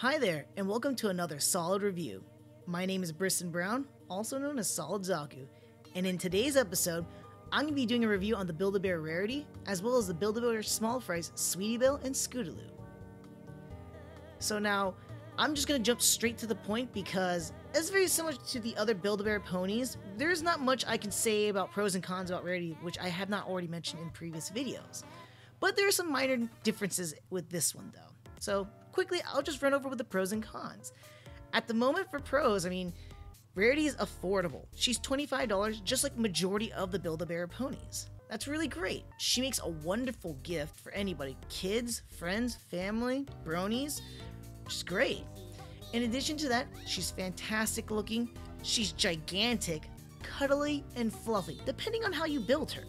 Hi there, and welcome to another Solid Review. My name is Briston Brown, also known as Solid Zaku, and in today's episode, I'm going to be doing a review on the Build-A-Bear Rarity, as well as the Build-A-Bear Small Fries Sweetie Belle and Scootaloo. So now, I'm just going to jump straight to the point because, as very similar to the other Build-A-Bear ponies, there's not much I can say about pros and cons about Rarity, which I have not already mentioned in previous videos. But there are some minor differences with this one though. So quickly, I'll just run over with the pros and cons. At the moment for pros, Rarity is affordable. She's $25, just like majority of the Build-A-Bear ponies. That's really great. She makes a wonderful gift for anybody. Kids, friends, family, bronies. She's great. In addition to that, she's fantastic looking. She's gigantic, cuddly, and fluffy, depending on how you build her.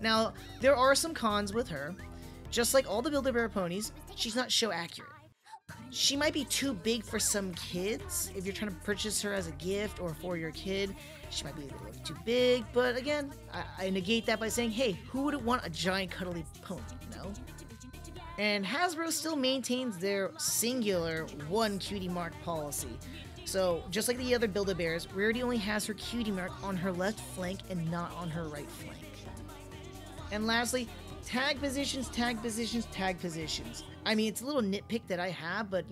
Now, there are some cons with her. Just like all the Build-A-Bear ponies, she's not show accurate. She might be too big for some kids. If you're trying to purchase her as a gift or for your kid, she might be a little too big. But again, I negate that by saying, hey, who wouldn't want a giant cuddly pony, you know? And Hasbro still maintains their singular one cutie mark policy. So, just like the other Build-A-Bears, Rarity only has her cutie mark on her left flank and not on her right flank. And lastly, tag positions, tag positions, tag positions. It's a little nitpick that I have, but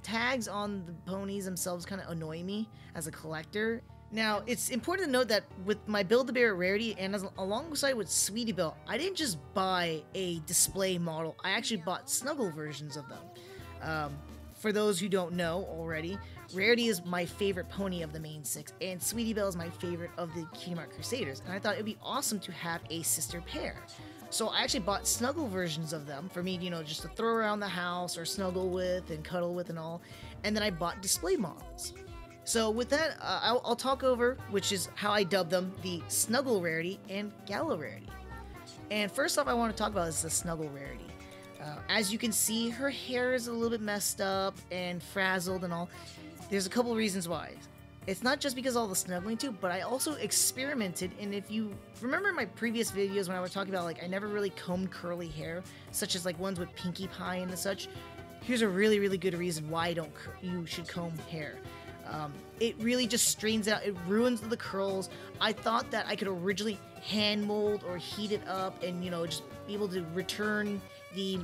tags on the ponies themselves kind of annoy me as a collector. Now, it's important to note that with my Build-A-Bear Rarity and alongside with Sweetie Belle, I didn't just buy a display model, I actually bought Snuggle versions of them. For those who don't know already, Rarity is my favorite pony of the main six, and Sweetie Belle is my favorite of the Cutie Mark Crusaders, and I thought it would be awesome to have a sister pair. So I actually bought Snuggle versions of them for me, just to throw around the house or snuggle with and cuddle with and all, and then I bought display models. So with that, I'll talk over, which is how I dubbed them, the Snuggle Rarity and Gala Rarity. And first off I want to talk about is the Snuggle Rarity. As you can see, her hair is a little bit messed up and frazzled and all. There's a couple reasons why. It's not just because of all the snuggling too, but I also experimented, and if you remember my previous videos when I was talking about I never really combed curly hair, such as ones with Pinkie Pie and such, here's a really good reason why you should comb hair. It really just straightens out, it ruins the curls. I thought that I could originally hand mold or heat it up and just be able to return the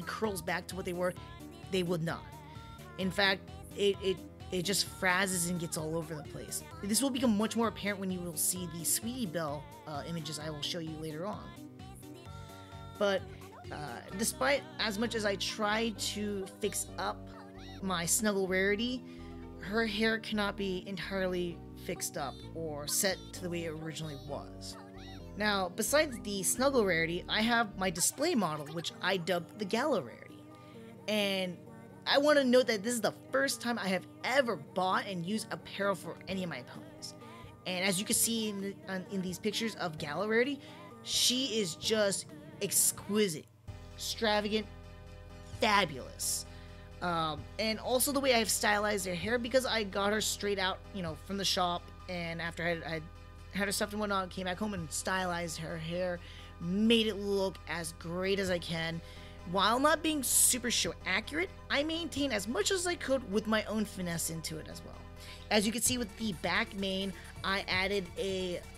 curls back to what they were. They would not. In fact, it just frazzes and gets all over the place. This will become much more apparent when you will see the Sweetie Belle images I will show you later on. But despite as much as I tried to fix up my Snuggle Rarity, her hair cannot be entirely fixed up or set to the way it originally was. Now, besides the Snuggle Rarity, I have my display model, which I dubbed the Gala Rarity. And I want to note that this is the first time I have ever bought and used apparel for any of my ponies. And as you can see in these pictures of Gala Rarity, she is just exquisite, extravagant, fabulous. And also the way I've stylized her hair, because I got her straight out, from the shop, and after I had her stuffed and whatnot, came back home and stylized her hair, made it look as great as I can. While not being super show accurate, I maintain as much as I could with my own finesse into it as well. As you can see with the back mane, I added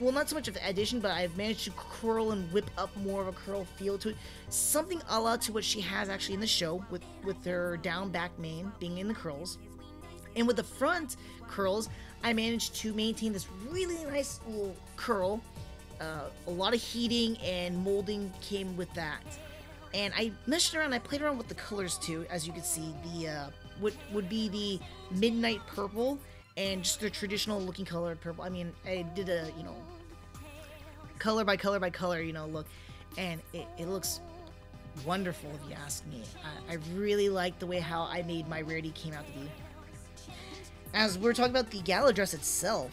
not so much of an addition, but I've managed to curl and whip up more of a curl feel to it. Something a la to what she has actually in the show with her down back mane being in the curls. And with the front curls, I managed to maintain this really nice little curl. A lot of heating and molding came with that. And I messed around, I played around with the colors too, as you can see. The what would be the midnight purple and just the traditional looking colored purple. I did a, color by color by color, look. And it looks wonderful if you ask me. I really like the way how I made my Rarity came out to be. As we're talking about the gala dress itself,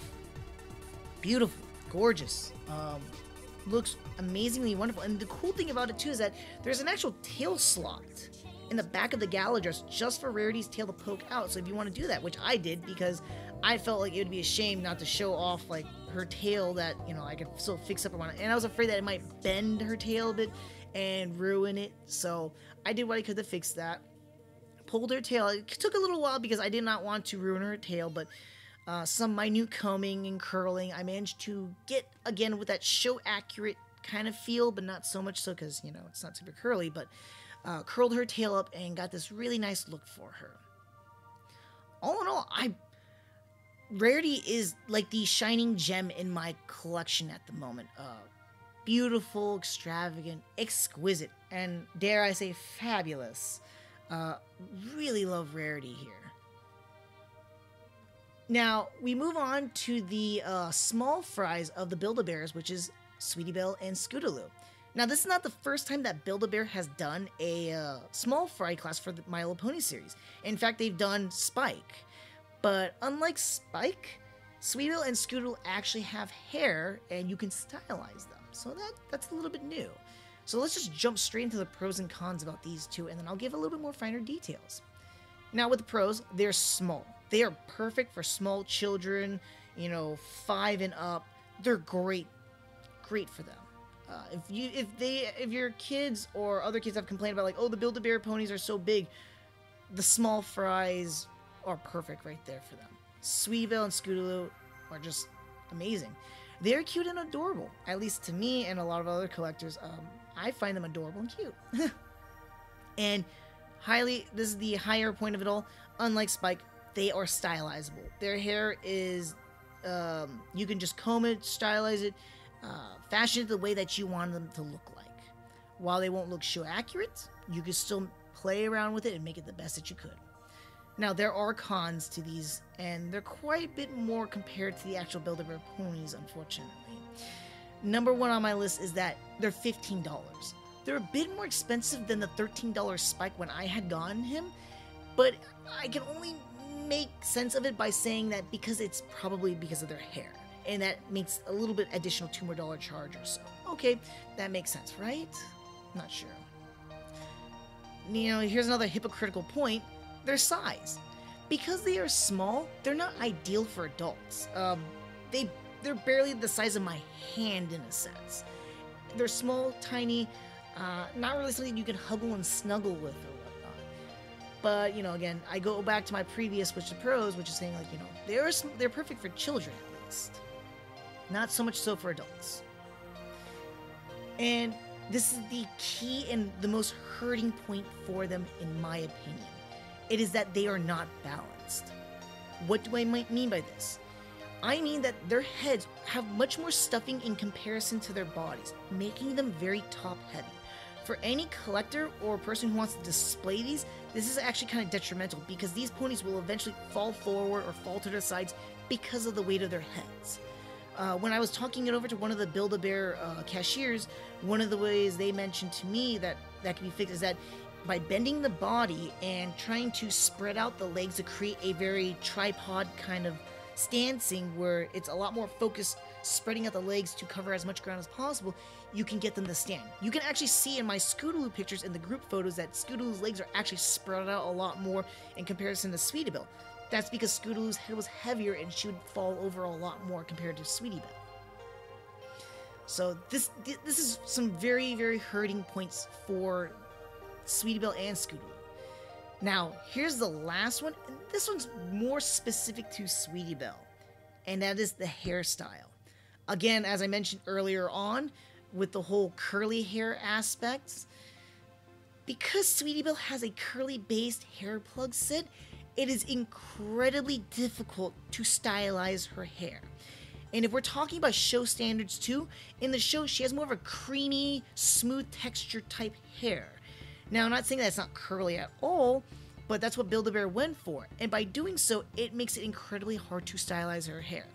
beautiful, gorgeous. Looks amazingly wonderful, and the cool thing about it too is that there's an actual tail slot in the back of the gala dress just for Rarity's tail to poke out. So if you want to do that, which I did because I felt like it would be a shame not to show off her tail that I could still fix up around it, and I was afraid that it might bend her tail a bit and ruin it. So I did what I could to fix that. pulled her tail. It took a little while because I did not want to ruin her tail, but some minute combing and curling, I managed to get, again, with that show accurate kind of feel, but not so much so because, you know, it's not super curly, but curled her tail up and got this really nice look for her. All in all, Rarity is like the shining gem in my collection at the moment. Beautiful, extravagant, exquisite, and dare I say fabulous. Really love Rarity here. Now, we move on to the small fries of the Build-A-Bears, which is Sweetie Belle and Scootaloo. Now, this is not the first time that Build-A-Bear has done a small fry class for the My Little Pony series. In fact, they've done Spike. But unlike Spike, Sweetie Belle and Scootaloo actually have hair, and you can stylize them. So that's a little bit new. So let's just jump straight into the pros and cons about these two, and then I'll give a little bit more finer details. Now, with the pros, they're small. They are perfect for small children, you know, 5 and up. They're great for them. If your kids or other kids have complained about, like, oh, the Build-A-Bear ponies are so big, the small fries are perfect right there for them. Sweetie Belle and Scootaloo are just amazing. They're cute and adorable, at least to me and a lot of other collectors. I find them adorable and cute. And this is the higher point of it all. Unlike Spike, they are stylizable. Their hair is, you can just comb it, stylize it, fashion it the way that you want them to look like. While they won't look show accurate, you can still play around with it and make it the best that you could. Now, there are cons to these, and they're quite a bit more compared to the actual Build-A-Bear ponies, unfortunately. Number one on my list is that they're $15. They're a bit more expensive than the $13 Spike when I had gotten him, but I can only make sense of it by saying that because it's probably because of their hair, and that makes a little bit additional $2 more charge or so. Okay, that makes sense, right? Not sure. You know, here's another hypocritical point. Their size. Because they are small, they're not ideal for adults. They're barely the size of my hand in a sense. They're small, tiny, not really something you can huggle and snuggle with or whatnot. But, you know, again, I go back to my previous Switch to Pros, which is saying, like, you know, they're perfect for children at least. Not so much so for adults. And this is the key and the most hurting point for them, in my opinion. It is that they are not balanced. What do I mean by this? I mean that their heads have much more stuffing in comparison to their bodies, making them very top-heavy. For any collector or person who wants to display these, this is actually kind of detrimental because these ponies will eventually fall forward or fall to their sides because of the weight of their heads. When I was talking it over to one of the Build-A-Bear cashiers, one of the ways they mentioned to me that can be fixed is that by bending the body and trying to spread out the legs to create a very tripod kind of stancing where it's a lot more focused, spreading out the legs to cover as much ground as possible, you can get them to stand. You can actually see in my Scootaloo pictures in the group photos that Scootaloo's legs are actually spread out a lot more in comparison to Sweetie Belle. That's because Scootaloo's head was heavier and she would fall over a lot more compared to Sweetie Belle. So this is some very, very hurting points for Sweetie Belle and Scootaloo. Now, here's the last one, and this one's more specific to Sweetie Belle, and that is the hairstyle. Again, as I mentioned earlier on, with the whole curly hair aspects, because Sweetie Belle has a curly-based hair plug set, it is incredibly difficult to stylize her hair. And if we're talking about show standards too, in the show she has more of a creamy, smooth texture type hair. Now, I'm not saying that it's not curly at all, but that's what Build-A-Bear went for. And by doing so, it makes it incredibly hard to stylize her hair.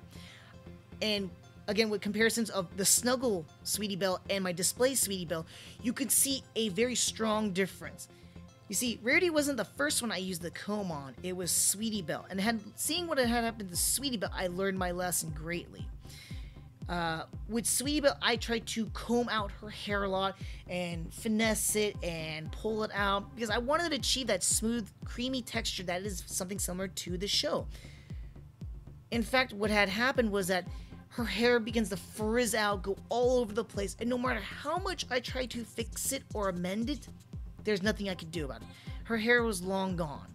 And again, with comparisons of the Snuggle Sweetie Belle and my display Sweetie Belle, you can see a very strong difference. You see, Rarity wasn't the first one I used the comb on, it was Sweetie Belle. And seeing what had happened to Sweetie Belle, I learned my lesson greatly. With Sweetie Belle, I tried to comb out her hair a lot and finesse it and pull it out because I wanted to achieve that smooth, creamy texture that is something similar to the show. In fact, what had happened was that her hair begins to frizz out, go all over the place, and no matter how much I tried to fix it or amend it, there's nothing I could do about it. her hair was long gone.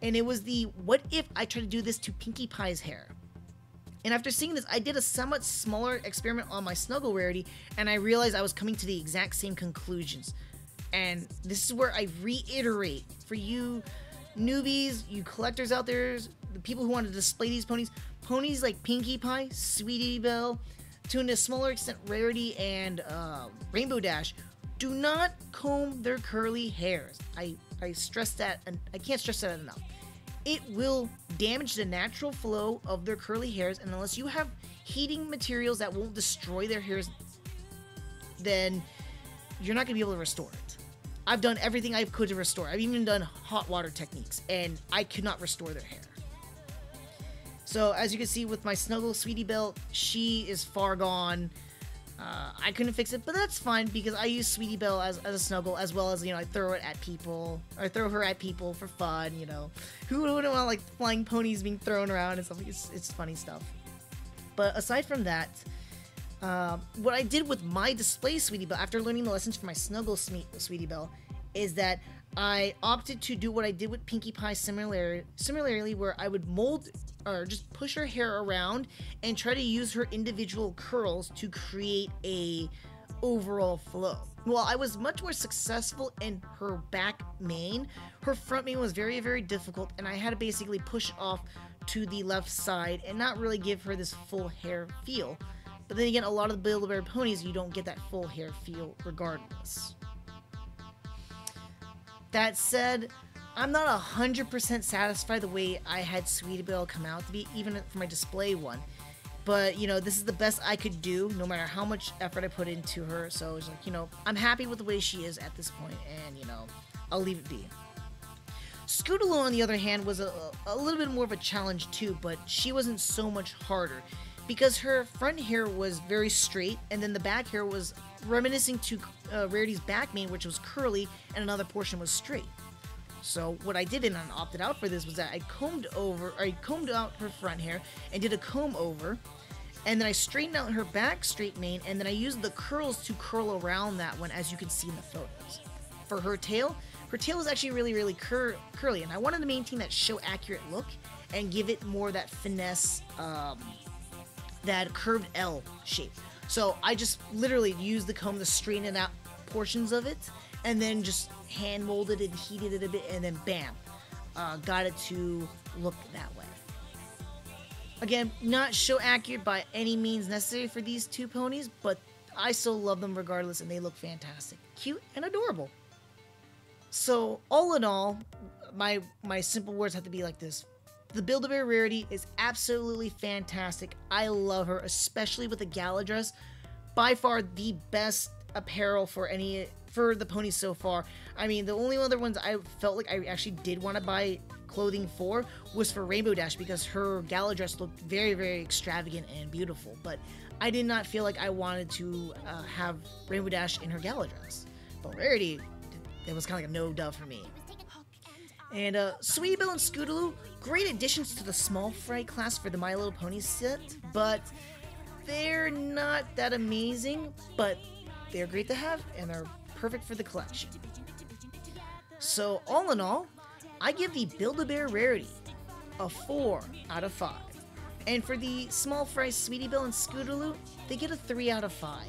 And it was the, what if I try to do this to Pinkie Pie's hair? And after seeing this, I did a somewhat smaller experiment on my Snuggle Rarity, and I realized I was coming to the exact same conclusions. And this is where I reiterate, for you newbies, you collectors out there, the people who want to display these ponies like Pinkie Pie, Sweetie Belle, to a smaller extent Rarity and Rainbow Dash, do not comb their curly hairs. I stress that, and I can't stress that enough. It will damage the natural flow of their curly hairs, and unless you have heating materials that won't destroy their hairs, then you're not going to be able to restore it. I've done everything I could to restore. I've even done hot water techniques, and I could not restore their hair. So as you can see with my Snuggle Sweetie Belle, she is far gone. I couldn't fix it, but that's fine because I use Sweetie Belle as a Snuggle, as well as, you know, I throw it at people. I throw her at people for fun, you know. Who wouldn't want, like, flying ponies being thrown around and stuff? It's funny stuff. But aside from that, what I did with my display Sweetie Belle, after learning the lessons from my Snuggle Sweetie Belle, is that I opted to do what I did with Pinkie Pie similarly, where I would mold or just push her hair around and try to use her individual curls to create a overall flow. While I was much more successful in her back mane, her front mane was very, very difficult, and I had to basically push off to the left side and not really give her this full hair feel. But then again, a lot of the Build-A-Bear ponies, you don't get that full hair feel regardless. That said, I'm not 100% satisfied the way I had Sweetie Belle come out to be, even for my display one. But, you know, this is the best I could do, no matter how much effort I put into her. So it's like, you know, I'm happy with the way she is at this point, and, you know, I'll leave it be. Scootaloo, on the other hand, was a little bit more of a challenge too, but she wasn't so much harder, because her front hair was very straight, and then the back hair was reminiscing to Rarity's back mane, which was curly, and another portion was straight. So what I did, and I opted out for this, was that I combed out her front hair and did a comb over, and then I straightened out her back straight mane, and then I used the curls to curl around that one, as you can see in the photos. For her tail is actually really, really curly, and I wanted to maintain that show accurate look and give it more that finesse, that curved L shape. So I just literally used the comb to straighten out portions of it, and then just hand molded it and heated it a bit, and then bam, got it to look that way. Again, not show accurate by any means necessary for these two ponies, but I still love them regardless, and they look fantastic, cute and adorable. So all in all, my simple words have to be like this: the Build-A-Bear Rarity is absolutely fantastic. I love her, especially with the gala dress. By far the best apparel for the ponies so far. I mean, the only other ones I felt like I actually did want to buy clothing for was for Rainbow Dash, because her gala dress looked very, very extravagant and beautiful. But I did not feel like I wanted to have Rainbow Dash in her gala dress. But Rarity, it was kind of like a no-duh for me. And Sweetie Belle and Scootaloo, great additions to the small fry class for the My Little Pony set, but they're not that amazing, but they're great to have, and they're perfect for the collection. So all in all, I give the Build-A-Bear Rarity a 4 out of 5. And for the small fry Sweetie Belle and Scootaloo, they get a 3 out of 5.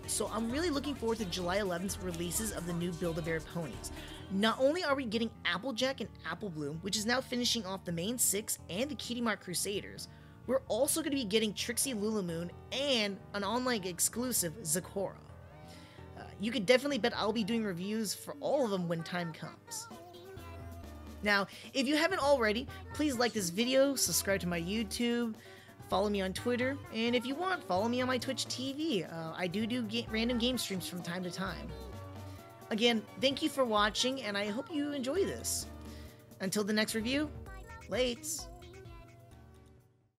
So I'm really looking forward to July 11th's releases of the new Build-A-Bear ponies. Not only are we getting Applejack and Apple Bloom, which is now finishing off the main 6 and the Cutie Mark Crusaders, we're also going to be getting Trixie Lulamoon and an online exclusive, Zecora. You could definitely bet I'll be doing reviews for all of them when time comes. Now, if you haven't already, please like this video, subscribe to my YouTube, follow me on Twitter, and if you want, follow me on my Twitch TV. I do random game streams from time to time. Again, thank you for watching, and I hope you enjoy this. Until the next review, lates.